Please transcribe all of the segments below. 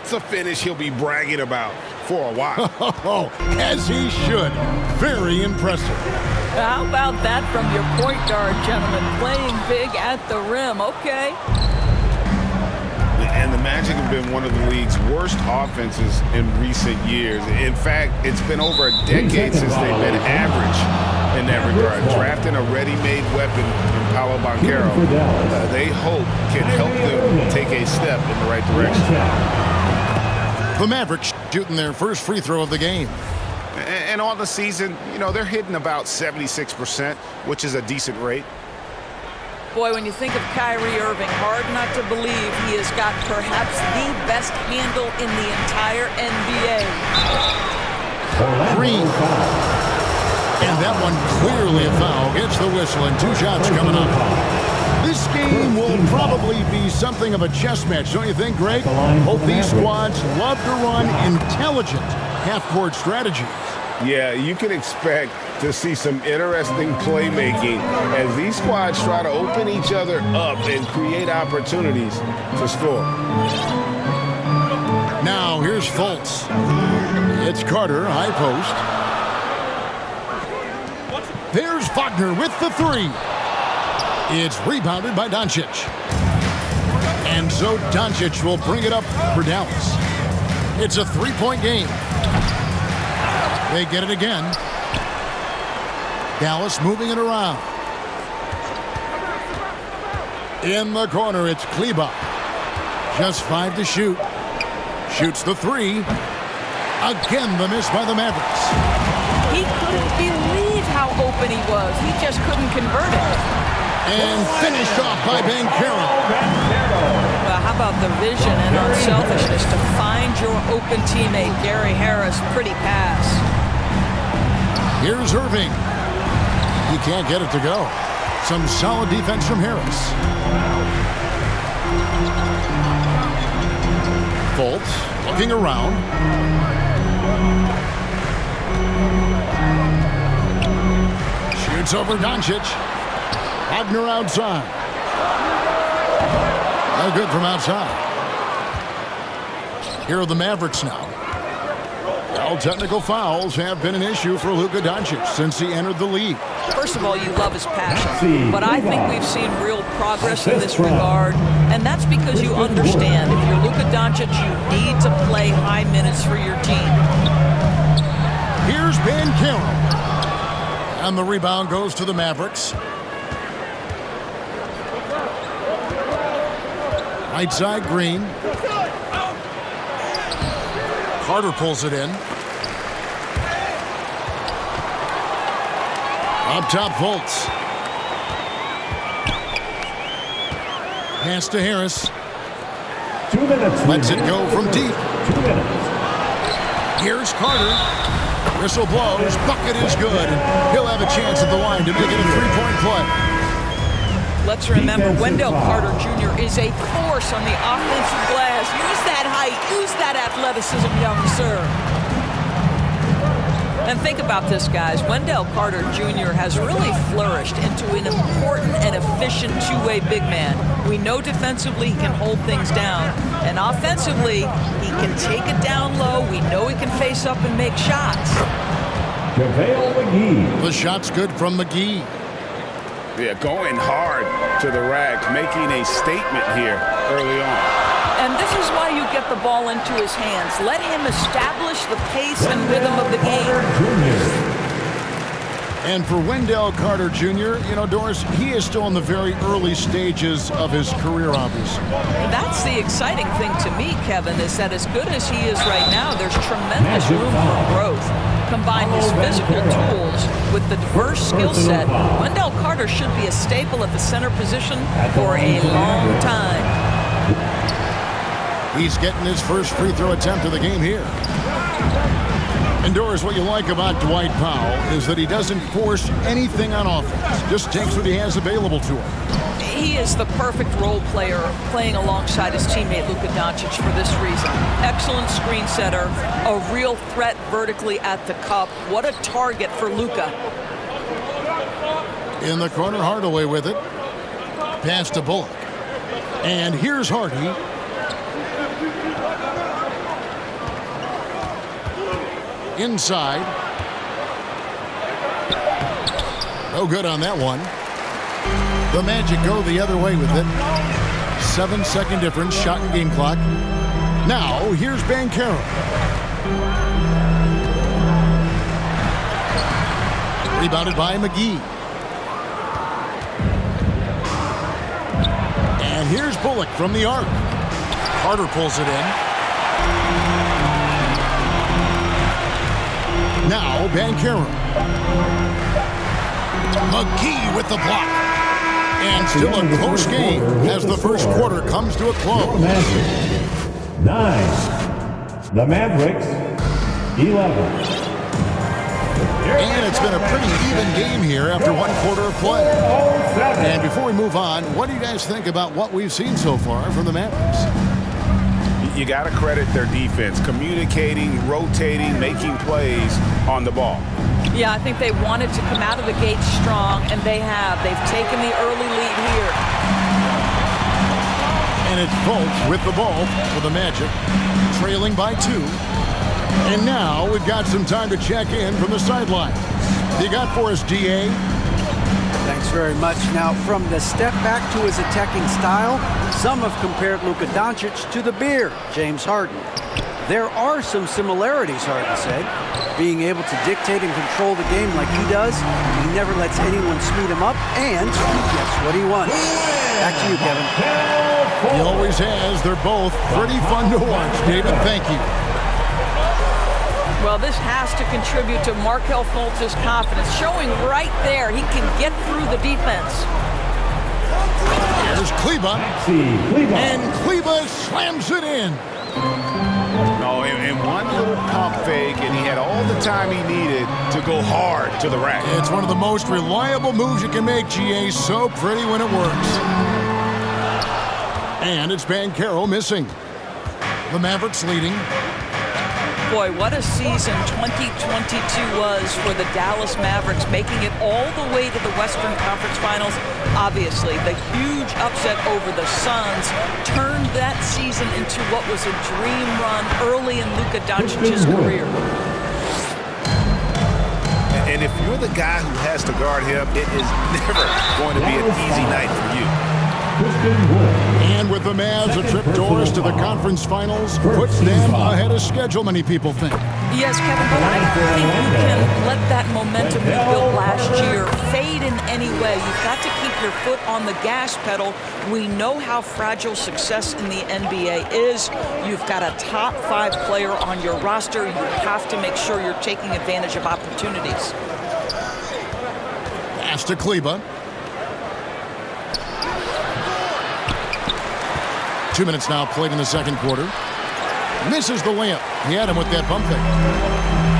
That's a finish he'll be bragging about for a while. As he should. Very impressive. How about that from your point guard, gentlemen? Playing big at the rim. Okay. And the Magic have been one of the league's worst offenses in recent years. In fact, it's been over a decade since they've been average in that regard. Drafting a ready-made weapon in Paolo Banchero, they hope can help them take a step in the right direction. The Mavericks shooting their first free throw of the game. And on the season, you know, they're hitting about 76%, which is a decent rate. Boy, when you think of Kyrie Irving, hard not to believe he has got perhaps the best handle in the entire NBA. Green. And that one clearly a foul. Gets the whistle and 2 shots coming up. This game will probably be something of a chess match, don't you think, Greg? Both these squads love to run intelligent half-court strategies. Yeah, you can expect to see some interesting playmaking as these squads try to open each other up and create opportunities to score. Now here's Fultz. It's Carter, high post. There's Wagner with the 3. It's rebounded by Doncic. And so Doncic will bring it up for Dallas. It's a 3-point game. They get it again. Dallas moving it around. In the corner, it's Kleba. Just 5 to shoot. Shoots the 3. Again, the miss by the Mavericks. He couldn't believe how open he was. He just couldn't convert it. And finished off by Banchero. Well, how about the vision and unselfishness to find your open teammate, Gary Harris? Pretty pass. Here's Irving. He can't get it to go. Some solid defense from Harris. Fultz looking around. Shoots over Doncic. Wagner outside. No good from outside. Here are the Mavericks now. Well, technical fouls have been an issue for Luka Doncic since he entered the league. First of all, you love his passion, but I think we've seen real progress in this regard, and that's because you understand if you're Luka Doncic, you need to play high minutes for your team. Here's Banchero. And the rebound goes to the Mavericks. Right side, Green. Carter pulls it in. Up top, Fultz. Pass to Harris. 2 minutes. Lets it go from deep. 2 minutes. Here's Carter. Whistle blows. Bucket is good. He'll have a chance at the line to make it a 3-point play. Let's remember, Wendell Carter Jr. is a force on the offensive glass. Use that height. Use that athleticism, young sir. And think about this, guys. Wendell Carter Jr. has really flourished into an important and efficient two-way big man. We know defensively he can hold things down. And offensively, he can take it down low. We know he can face up and make shots. JaVale McGee. The shot's good from McGee. Yeah, going hard to the rack, making a statement here early on. And this is why you get the ball into his hands. Let him establish the pace and rhythm of the game. And for Wendell Carter Jr., you know, Doris, he is still in the very early stages of his career, obviously. That's the exciting thing to me, Kevin, is that as good as he is right now, there's tremendous room for growth. Combine his physical tools with the diverse skill set, Wendell Carter should be a staple at the center position for a long time. He's getting his first free throw attempt of the game here. And Doris, what you like about Dwight Powell is that he doesn't force anything on offense. Just takes what he has available to him. He is the perfect role player playing alongside his teammate Luka Doncic for this reason. Excellent screen setter, a real threat vertically at the cup. What a target for Luka. In the corner, Hardaway with it. Pass to Bullock. And here's Hardy. Inside. No good on that one. The Magic go the other way with it. 7-second difference, shot and game clock. Now, here's Banchero. Rebounded by McGee. And here's Bullock from the arc. Carter pulls it in. Now, Banchero. McGee with the block. And still a close game as the first quarter comes to a close. 9. The Mavericks, 11. And it's been a pretty even game here after one quarter of play. And before we move on, what do you guys think about what we've seen so far from the Mavericks? You got to credit their defense, communicating, rotating, making plays on the ball. Yeah, I think they wanted to come out of the gate strong, and they have. They've taken the early lead here. And it's Fultz with the ball for the Magic, trailing by 2. And now we've got some time to check in from the sideline. You got for us, DA? Thanks very much. Now, from the step back to his attacking style, some have compared Luka Doncic to the Bear, James Harden. There are some similarities, Harden said. Being able to dictate and control the game like he does, he never lets anyone speed him up, and he gets what he wants. Back to you, Kevin. He always has. They're both pretty fun to watch. David, thank you. Well, this has to contribute to Markelle Fultz's confidence, showing right there he can get through the defense. Here's Kleba. And Kleba slams it in. No, in one little pump fake, and he had all the time he needed to go hard to the rack. It's one of the most reliable moves you can make, GA. So pretty when it works. And it's Banchero missing. The Mavericks leading. Boy, what a season 2022 was for the Dallas Mavericks, making it all the way to the Western Conference Finals. Obviously, the huge upset over the Suns turned that season into what was a dream run early in Luka Doncic's career. And if you're the guy who has to guard him, it is never going to be an easy night for you. And with the Mavs a trip doors to the conference finals, puts them ahead of schedule, many people think. Yes, Kevin, but I don't think you can let that momentum you built last year fade in any way. You've got to keep your foot on the gas pedal. We know how fragile success in the NBA is. You've got a top 5 player on your roster. You have to make sure you're taking advantage of opportunities. Pass to Kleba. 2 minutes now played in the second quarter. Misses the layup. He had him with that bump fake.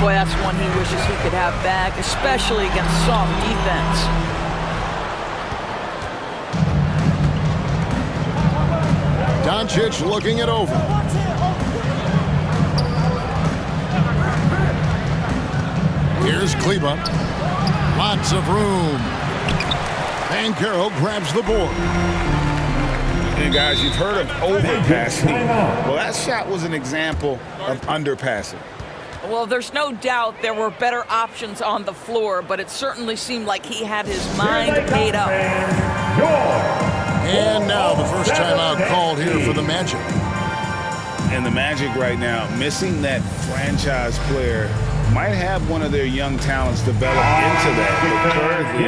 Boy, that's one he wishes he could have back, especially against soft defense. Doncic looking it over. Here's Kleba. Lots of room. Banchero grabs the board. And guys, you've heard of overpassing. Well, that shot was an example of underpassing. Well, there's no doubt there were better options on the floor, but it certainly seemed like he had his mind made up. And now the first timeout called here for the Magic. And the Magic right now, missing that franchise player, might have one of their young talents develop into that. But currently,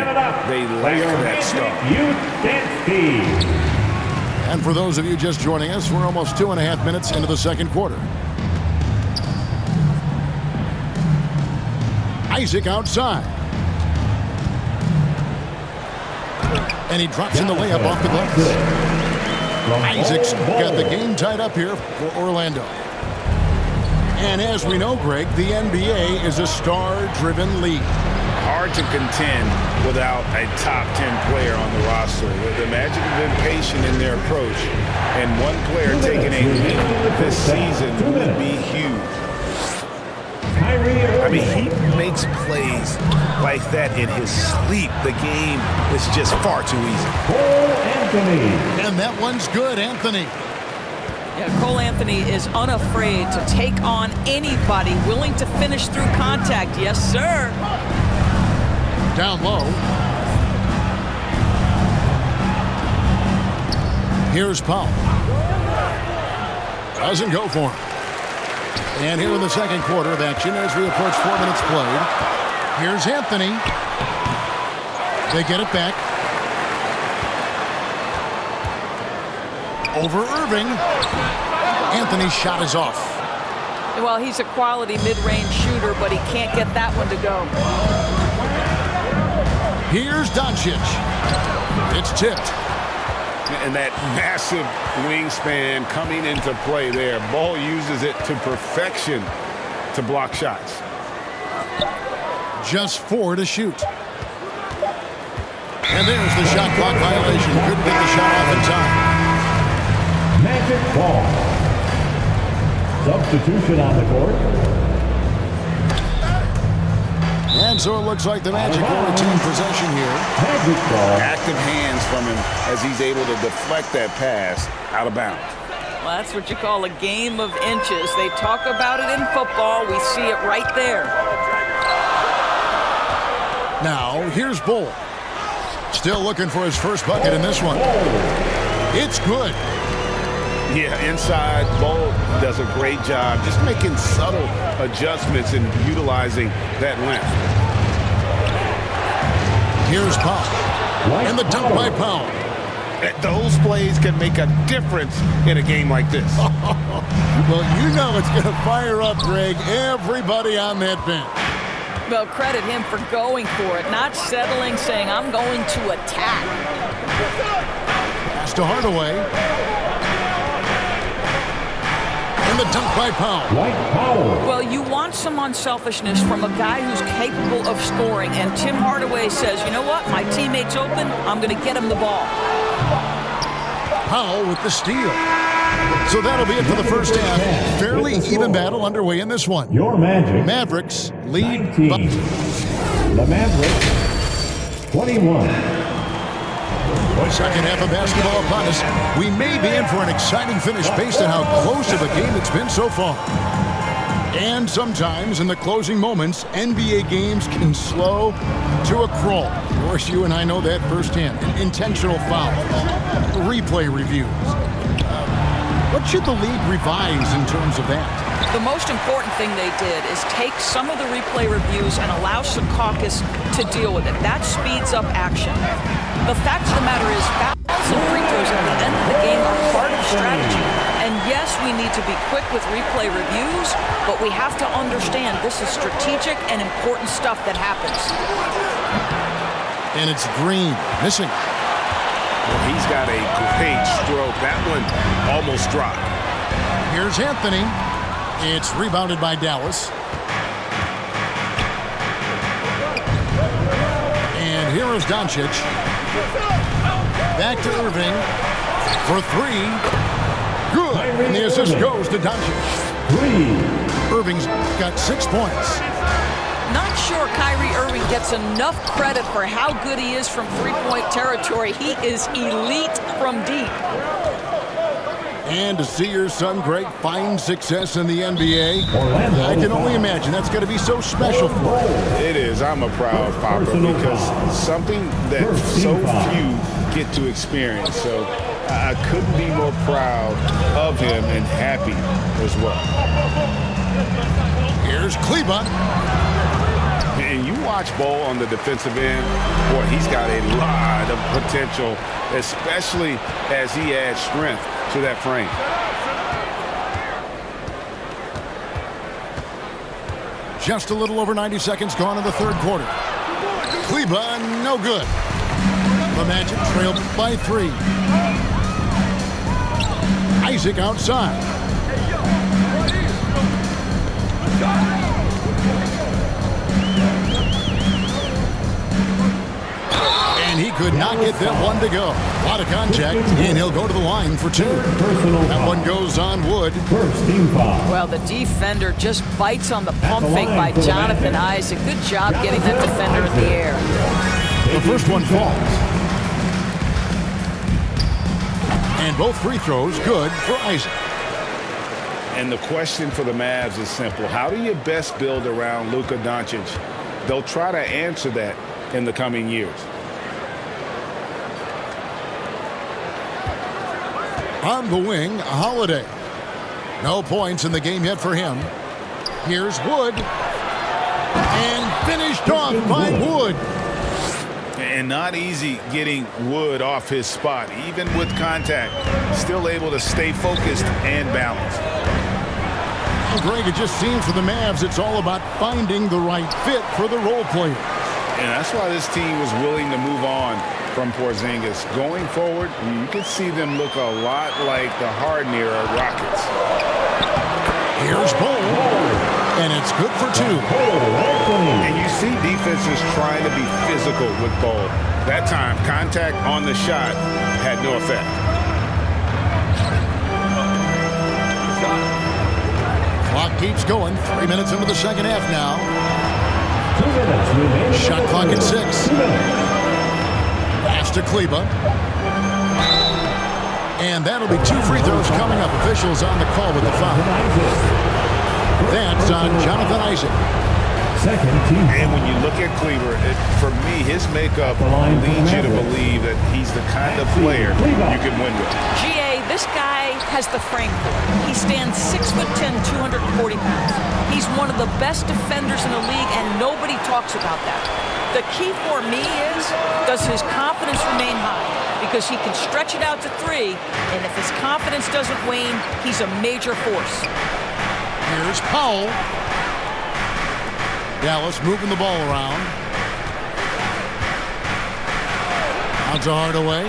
they lack that star. And for those of you just joining us, we're almost 2.5 minutes into the second quarter. Isaac outside. And he drops in the layup off the glass. Isaac's got the game tied up here for Orlando. And as we know, Greg, the NBA is a star-driven league. Hard to contend without a top 10 player on the roster. The Magic have been patient in their approach, and one player taking a leap this season would be huge. I mean, he makes plays like that in his sleep. The game is just far too easy. And that one's good, Anthony. Yeah, Cole Anthony is unafraid to take on anybody, willing to finish through contact. Yes, sir. Down low. Here's Powell. Doesn't go for him. And here in the second quarter of action as we approach 4 minutes played. Here's Anthony. They get it back. Over Irving. Anthony's shot is off. Well, he's a quality mid-range shooter, but he can't get that one to go. Here's Doncic. It's tipped. And that massive wingspan coming into play there. Ball uses it to perfection to block shots. Just 4 to shoot. And there's the shot clock violation. Couldn't get the shot off in time. Magic ball. Substitution on the court. And so it looks like the Magic will retain possession here. Magic ball. Active hands from him as he's able to deflect that pass out of bounds. Well, that's what you call a game of inches. They talk about it in football. We see it right there. Now, here's Bull. Still looking for his first bucket in this one. It's good. Yeah, inside, Bull does a great job just making subtle adjustments and utilizing that length. Here's Powell. And the dunk by Powell. Those plays can make a difference in a game like this. Well, you know it's going to fire up, Greg, everybody on that bench. Well, credit him for going for it, not settling, saying, I'm going to attack. Pass to Hardaway. And the dunk by Powell. White Powell. Well, you want some unselfishness from a guy who's capable of scoring, and Tim Hardaway says, you know what, my teammate's open, I'm going to get him the ball. Powell with the steal. So that'll be it for the first half. Fairly even battle underway in this one. Your Magic. Mavericks lead 19. by... The Mavericks 21. Second half of basketball upon us. We may be in for an exciting finish based on how close of a game it's been so far. And sometimes in the closing moments, NBA games can slow to a crawl. Of course, you and I know that firsthand. Intentional fouls, replay reviews. What should the league revise in terms of that? The most important thing they did is take some of the replay reviews and allow Secaucus to deal with it. That speeds up action. The fact of the matter is fouls and free throws at the end of the game are part of strategy. And yes, we need to be quick with replay reviews, but we have to understand this is strategic and important stuff that happens. And it's Green missing. Well, he's got a great stroke. That one almost dropped. Here's Anthony. It's rebounded by Dallas. And here is Doncic. Back to Irving for 3. Good. And the assist goes to Doncic. 3. Irving's got 6 points. Not sure Kyrie Irving gets enough credit for how good he is from three-point territory. He is elite from deep. And to see your son, Greg, find success in the NBA, Orlando. I can only imagine that's going to be so special for him. It is. I'm a proud papa because something that so few get to experience. So I couldn't be more proud of him and happy as well. Here's Kleba. And you watch Ball on the defensive end, boy, he's got a lot of potential, especially as he adds strength to that frame. Just a little over 90 seconds gone in the third quarter. Kleba, no good. The Magic trailed by 3. Isaac outside. And he could not get that one to go. A lot of contact, and he'll go to the line for 2. That one goes on Wood. First team foul. Well, the defender just bites on the pump fake by Jonathan Isaac. Good job getting that defender in the air. The first one falls. And both free throws good for Isaac. And the question for the Mavs is simple. How do you best build around Luka Doncic? They'll try to answer that in the coming years. On the wing, Holiday. No points in the game yet for him. Here's Wood. And finished off by Wood. And not easy getting Wood off his spot. Even with contact, still able to stay focused and balanced. Well, Greg, it just seems for the Mavs it's all about finding the right fit for the role player. And that's why this team was willing to move on from Porzingis. Going forward, you could see them look a lot like the Harden-era Rockets. Here's Bull. And it's good for two. And you see defenses trying to be physical with Bull. That time, contact on the shot had no effect. Clock keeps going. 3 minutes into the second half now. 2 minutes remaining. Shot clock at 6. Pass to Kleba. And that'll be 2 free throws coming up. Officials on the call with the foul. That's on Jonathan Isaac. Second team. And when you look at Kleber, for me, his makeup leads you to believe that he's the kind of player you can win with. GA, this guy has the frame for it. He stands 6'10", 240 pounds. He's one of the best defenders in the league, and nobody talks about that. The key for me is, does his confidence remain high? Because he can stretch it out to 3, and if his confidence doesn't wane, he's a major force. Here's Powell. Dallas moving the ball around. On to Hardaway.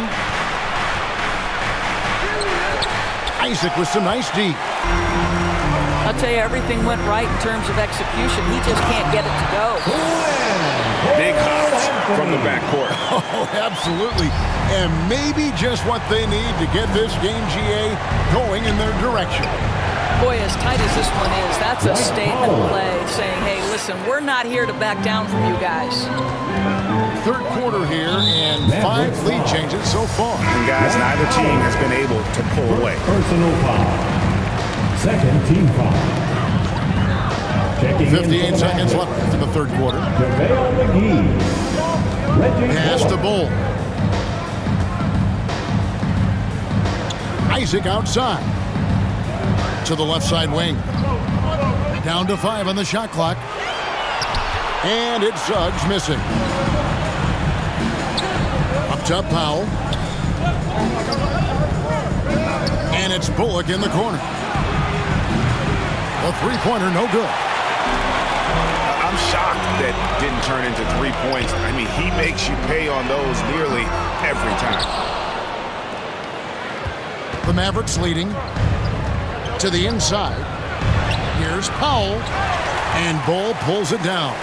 Isaac with some nice deep. I'll tell you, everything went right in terms of execution. He just can't get it to go. Big hops from the backcourt. Oh, absolutely. And maybe just what they need to get this game, GA, going in their direction. Boy, as tight as this one is, that's a statement play saying, hey, listen, we're not here to back down from you guys. Third quarter here and 5 lead changes so far. And guys, neither team has been able to pull away. Personal foul. Second team foul. Checking 58 seconds left in the third quarter. JaVale McGee. Pass to Bull. Isaac outside. To the left side wing. Down to 5 on the shot clock. And it's Suggs missing. Up top, Powell. And it's Bullock in the corner. A three-pointer, no good. I'm shocked that didn't turn into 3 points. I mean, he makes you pay on those nearly every time. The Mavericks leading to the inside. Here's Powell. And Bull pulls it down.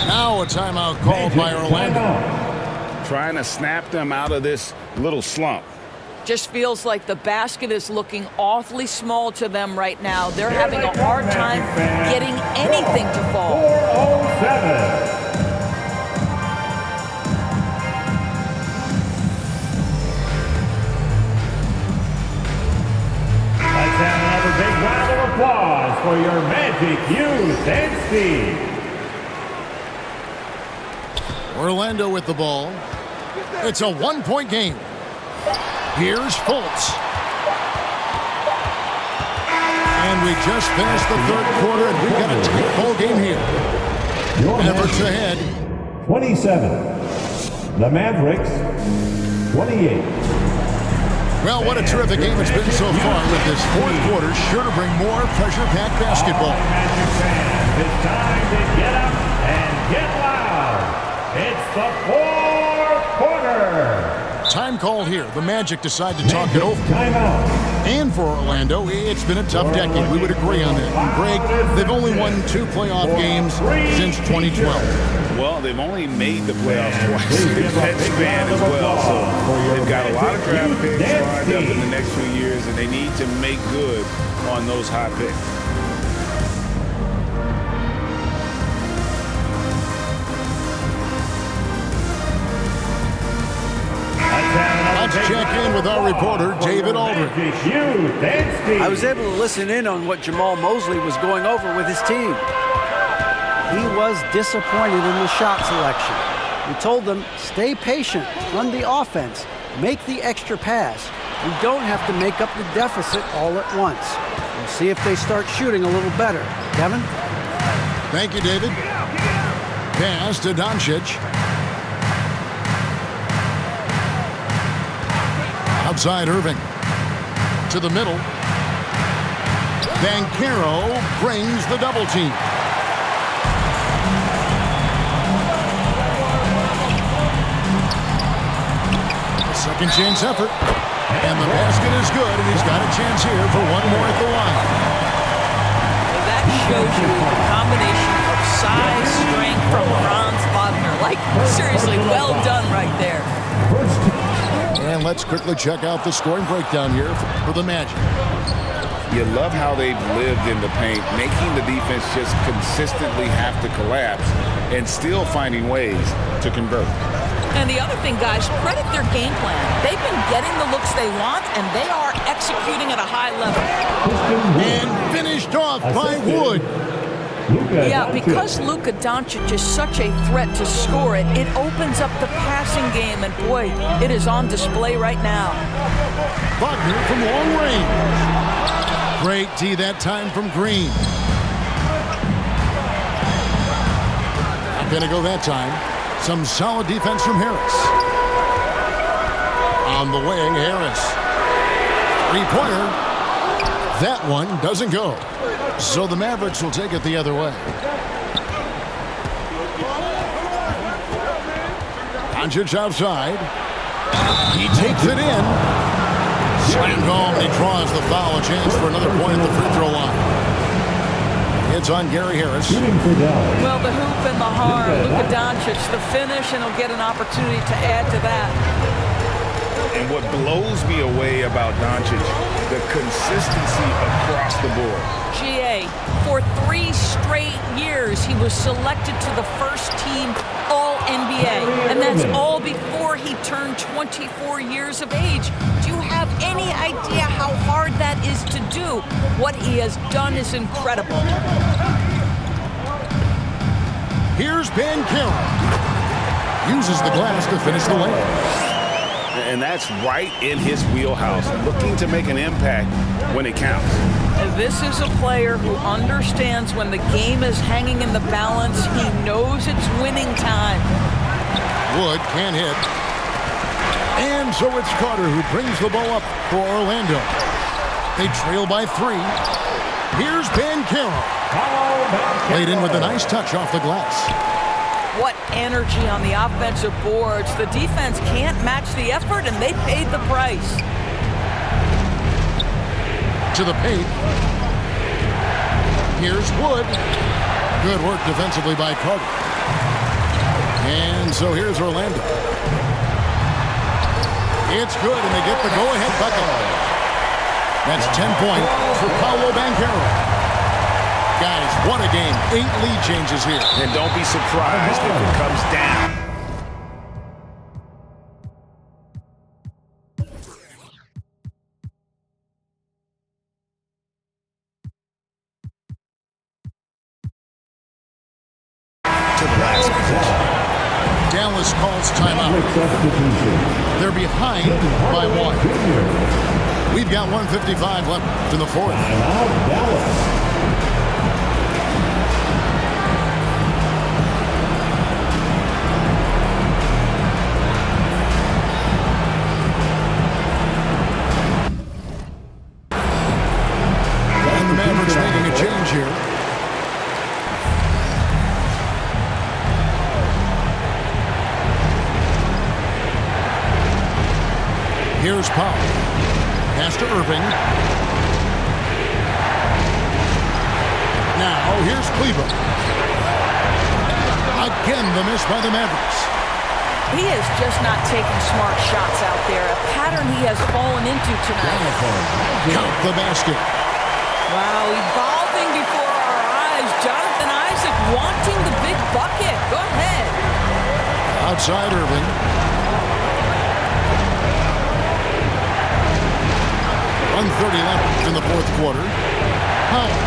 Now a timeout called by Orlando. Trying to snap them out of this little slump. Just feels like the basket is looking awfully small to them right now. They're having a hard time getting anything to fall. 4:07. Let's have another big round of applause for your Magic Hughes and Steve. Orlando with the ball. It's a one-point game. Here's Fultz. And we just finished the third quarter, and we've got a tight ball game here. Mavericks ahead. 27. The Mavericks, 28. Well, what a terrific game it's been so far with this fourth quarter. Sure to bring more pressure-packed basketball. Magic fans, it's time to get up and get loud. It's the fourth quarter. Time called here. The Magic decide to talk it over. Timeout. And for Orlando, it's been a tough decade. We would agree on that. And Greg, they've only won 2 playoff games since 2012. Well, they've only made the playoffs twice. That's fan as well. So they've got a lot of draft picks lined up in the next few years, and they need to make good on those high picks. Let's check in with our reporter, David Aldridge. I was able to listen in on what Jamal Mosley was going over with his team. He was disappointed in the shot selection. We told them, stay patient, run the offense, make the extra pass. We don't have to make up the deficit all at once. We'll see if they start shooting a little better. Kevin? Thank you, David. Pass to Doncic. Outside Irving. To the middle. Banchero brings the double team. A second chance effort. And the basket is good, and he's got a chance here for one more at the line. That shows you the combination of size, strength from Franz Wagner. Like, seriously, well done right there. And let's quickly check out the scoring breakdown here for the Magic. You love how they've lived in the paint, making the defense just consistently have to collapse and still finding ways to convert. And the other thing, guys, credit their game plan. They've been getting the looks they want, and they are executing at a high level. And finished off by Wood. Yeah, because Luka Doncic is such a threat to score it, it opens up the passing game, and boy, it is on display right now. Wagner from long range. Great D that time from Green. Not gonna go that time. Some solid defense from Harris. On the wing, Harris. Three-pointer. That one doesn't go. So the Mavericks will take it the other way. Doncic outside. He takes it in. Slammed home, and he draws the foul. A chance for another point at the free throw line. It's on Gary Harris. Well, the hoop and the harm. Luka Doncic, the finish, and he'll get an opportunity to add to that. And what blows me away about Doncic, the consistency across the board. GA, for 3 straight years, he was selected to the first team All-NBA. And that's all before he turned 24 years of age. Do you have any idea how hard that is to do? What he has done is incredible. Here's Banchero. Uses the glass to finish the layup. And that's right in his wheelhouse, looking to make an impact when it counts. This is a player who understands when the game is hanging in the balance. He knows it's winning time. Wood can't hit. And so it's Carter who brings the ball up for Orlando. They trail by 3. Here's Banchero. Played in with a nice touch off the glass. What energy on the offensive boards. The defense can't match the effort, and they paid the price. To the paint. Here's Wood. Good work defensively by Carter. And so here's Orlando. It's good, and they get the go-ahead bucket. That's 10 points for Paolo Banchero. Guys, what a game. 8 lead changes here. And don't be surprised if it comes down. To the last position. Dallas calls timeout. They're behind by 1. We've got 1:55 left in the fourth. And the Mavericks making a change here. Here's Powell. Pass to Irving. Now here's Cleveland. Again, the miss by the Mavericks. He is just not taking smart shots out there. A pattern he has fallen into tonight. Count the basket. Wow, evolving before our eyes. Jonathan Isaac wanting the big bucket. Go ahead. Outside Irving. 1:30 left in the fourth quarter. Powell.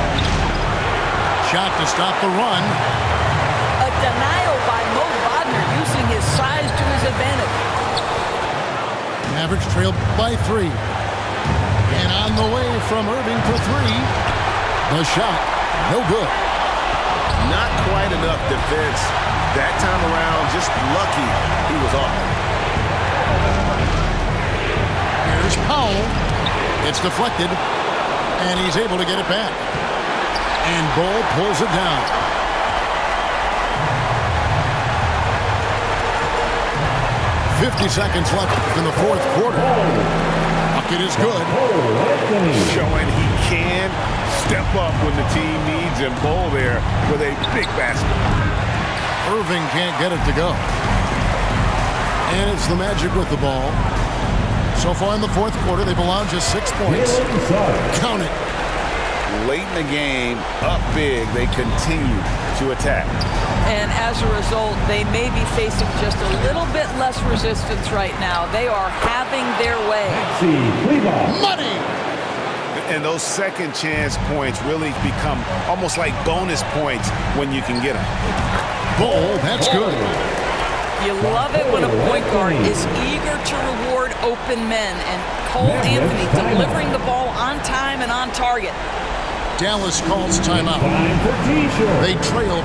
Shot to stop the run. A denial by Mo Wagner using his size to his advantage. Mavericks trailed by 3. And on the way from Irving for 3. The shot, no good. Not quite enough defense that time around. Just lucky he was off. Here's Powell. It's deflected, and he's able to get it back. And Bull pulls it down. "50 seconds left in the fourth quarter. Bucket is good. Showing he can step up when the team needs him. Bull there with a big basket. Irving can't get it to go. And it's the Magic with the ball. So far in the fourth quarter, they've allowed just 6 points. Count it. Late in the game, up big, they continue to attack. And as a result, they may be facing just a little bit less resistance right now. They are having their way. Money! And those second chance points really become almost like bonus points when you can get them. Bull, that's good. You love it when a point guard is eager to reward open men, and Cole Anthony delivering the ball on time and on target. Dallas calls timeout. They trail